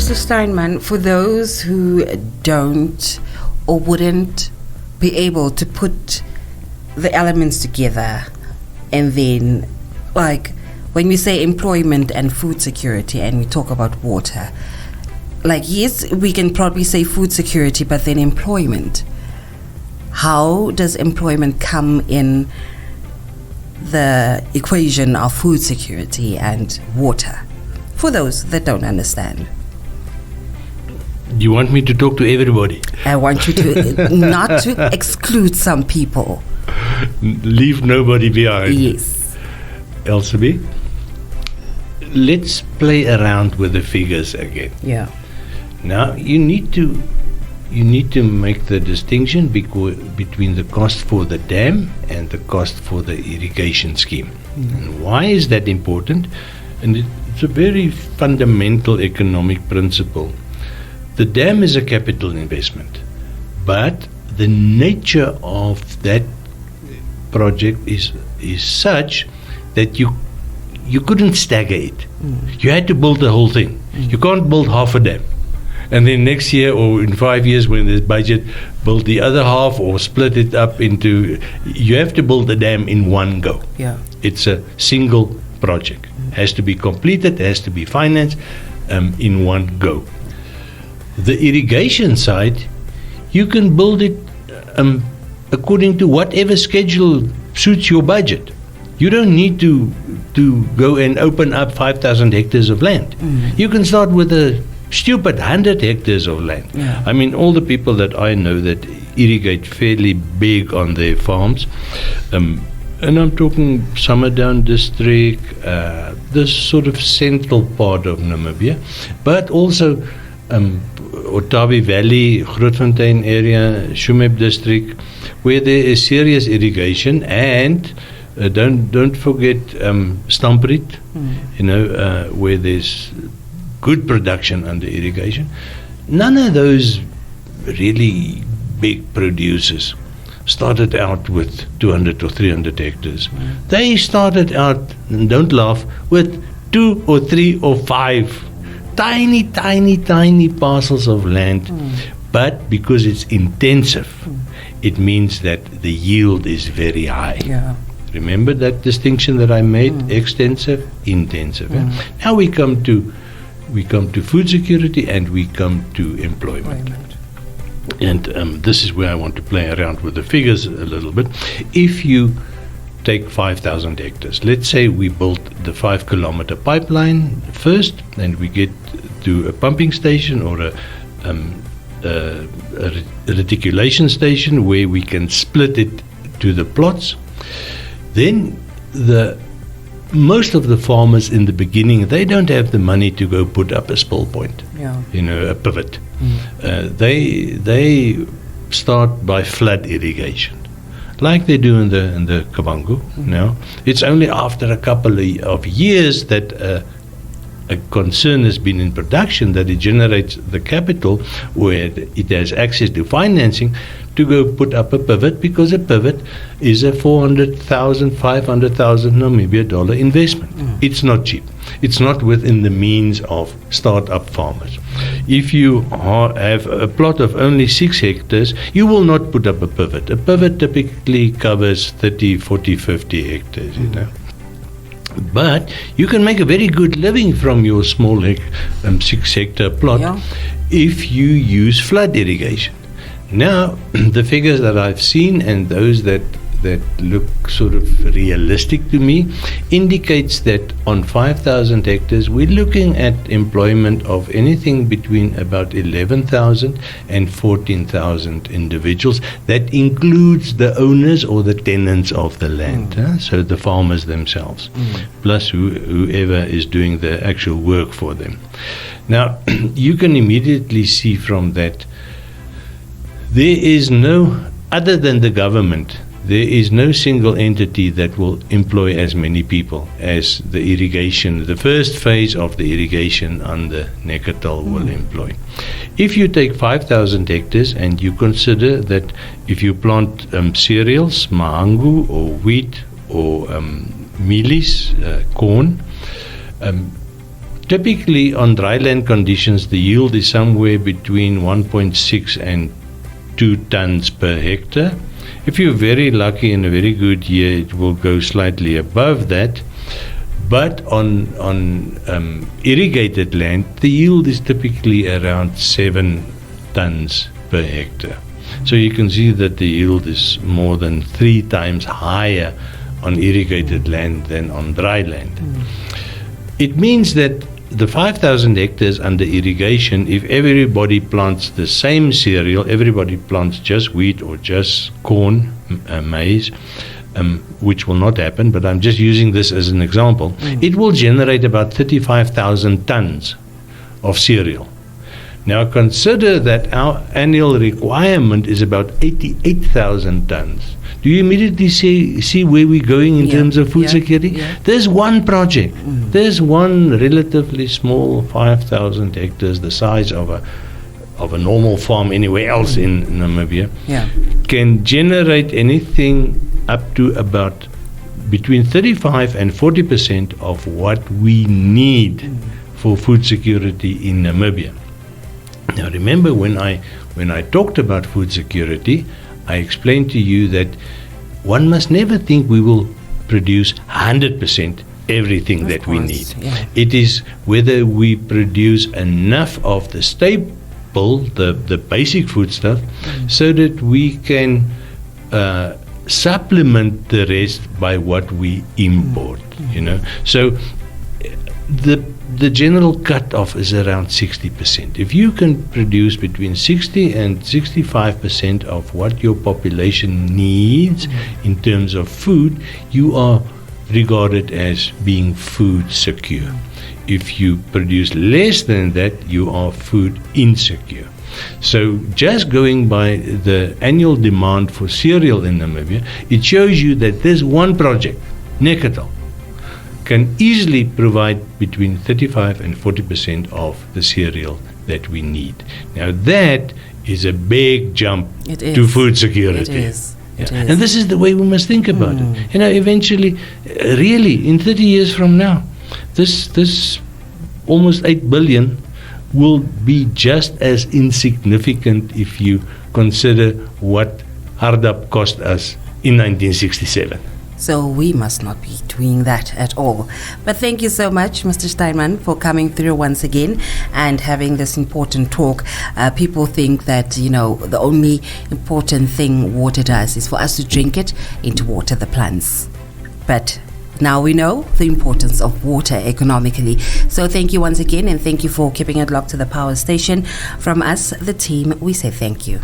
Mr. Steinman, for those who don't or wouldn't be able to put the elements together, and then, like, when we say employment and food security and we talk about water, like, yes, we can probably say food security, but then employment. How does employment come in the equation of food security and water, for those that don't understand? You want me to talk to everybody? I want you to not to exclude some people. Leave nobody behind. Yes. Elsabe, let's play around with the figures again. Yeah. Now you need to make the distinction between the cost for the dam and the cost for the irrigation scheme. And why is that important? And it's a very fundamental economic principle. The dam is a capital investment, but the nature of that project is such that you couldn't stagger it. You had to build the whole thing. You can't build half a dam and then next year or in 5 years when there's budget, build the other half or split it up into. You have to build the dam in one go. Yeah. It's a single project. Has to be completed, has to be financed in one go. The irrigation side, you can build it according to whatever schedule suits your budget. You don't need to go and open up 5,000 hectares of land. You can start with a stupid 100 hectares of land. Yeah. I mean, all the people that I know that irrigate fairly big on their farms, and I'm talking Summerdown district, this sort of central part of Namibia, but also Otavi Valley, Grootfontein area, Shumeb district, where there is serious irrigation, and don't forget Stampriet, where there's good production under irrigation. None of those really big producers started out with 200 or 300 hectares. They started out, and don't laugh, with 2 or 3 or 5 tiny parcels of land. But because it's intensive, it means that the yield is very high. Yeah. Remember that distinction that I made? Extensive, intensive. Now we come to food security and we come to employment. And this is where I want to play around with the figures a little bit. If you take 5,000 hectares, let's say we built the 5-kilometer pipeline first, and we get to a pumping station or a reticulation station where we can split it to the plots. Then most of the farmers in the beginning, they don't have the money to go put up a spill point, a pivot. They start by flood irrigation, like they do in the Kavango. Now, it's only after a couple of years that a concern has been in production that it generates the capital where it has access to financing to go put up a pivot, because a pivot is a 400,000, 500,000 Namibia dollar investment. It's not cheap. It's not within the means of start-up farmers. If you have a plot of only 6 hectares, you will not put up a pivot. A pivot typically covers 30, 40, 50 hectares, But you can make a very good living from your small 6-hectare plot if you use flood irrigation. Now, the figures that I've seen and those that look sort of realistic to me indicates that on 5,000 hectares we're looking at employment of anything between about 11,000 and 14,000 individuals. That includes the owners or the tenants of the land, so the farmers themselves, plus whoever is doing the actual work for them. Now, you can immediately see from that there is no, other than the government, there is no single entity that will employ as many people as the irrigation, the first phase of the irrigation under Neckartal will employ. If you take 5,000 hectares and you consider that if you plant cereals, mahangu or wheat or mealies, corn, typically on dry land conditions, the yield is somewhere between 1.6 and 2 tons per hectare. If you're very lucky in a very good year, it will go slightly above that. But on irrigated land, the yield is typically around 7 tons per hectare. So you can see that the yield is more than 3 times higher on irrigated land than on dry land. It means that the 5,000 hectares under irrigation, if everybody plants the same cereal, everybody plants just wheat or just corn, maize, which will not happen, but I'm just using this as an example, it will generate about 35,000 tons of cereal. Now consider that our annual requirement is about 88,000 tons. Do you immediately see where we're going in terms of food security? Yeah. There's one project. There's one relatively small 5,000 hectares, the size of a normal farm anywhere else in Namibia, can generate anything up to about between 35 and 40% of what we need for food security in Namibia. Now remember, when I talked about food security, I explained to you that one must never think we will produce 100% everything that we need. Yeah. It is whether we produce enough of the staple, the basic food stuff, so that we can supplement the rest by what we import. So the general cutoff is around 60%. If you can produce between 60 and 65% of what your population needs in terms of food, you are regarded as being food secure. If you produce less than that, you are food insecure. So just going by the annual demand for cereal in Namibia, it shows you that there's one project, Necketal, can easily provide between 35 and 40% of the cereal that we need. Now that is a big jump to food security. It is. And this is the way we must think about it. Eventually, really, in 30 years from now, this almost 8 billion will be just as insignificant if you consider what Hardap cost us in 1967. So we must not be doing that at all. But thank you so much, Mr. Steinman, for coming through once again and having this important talk. People think that, the only important thing water does is for us to drink it and to water the plants. But now we know the importance of water economically. So thank you once again, and thank you for keeping it locked to the power station. From us, the team, we say thank you.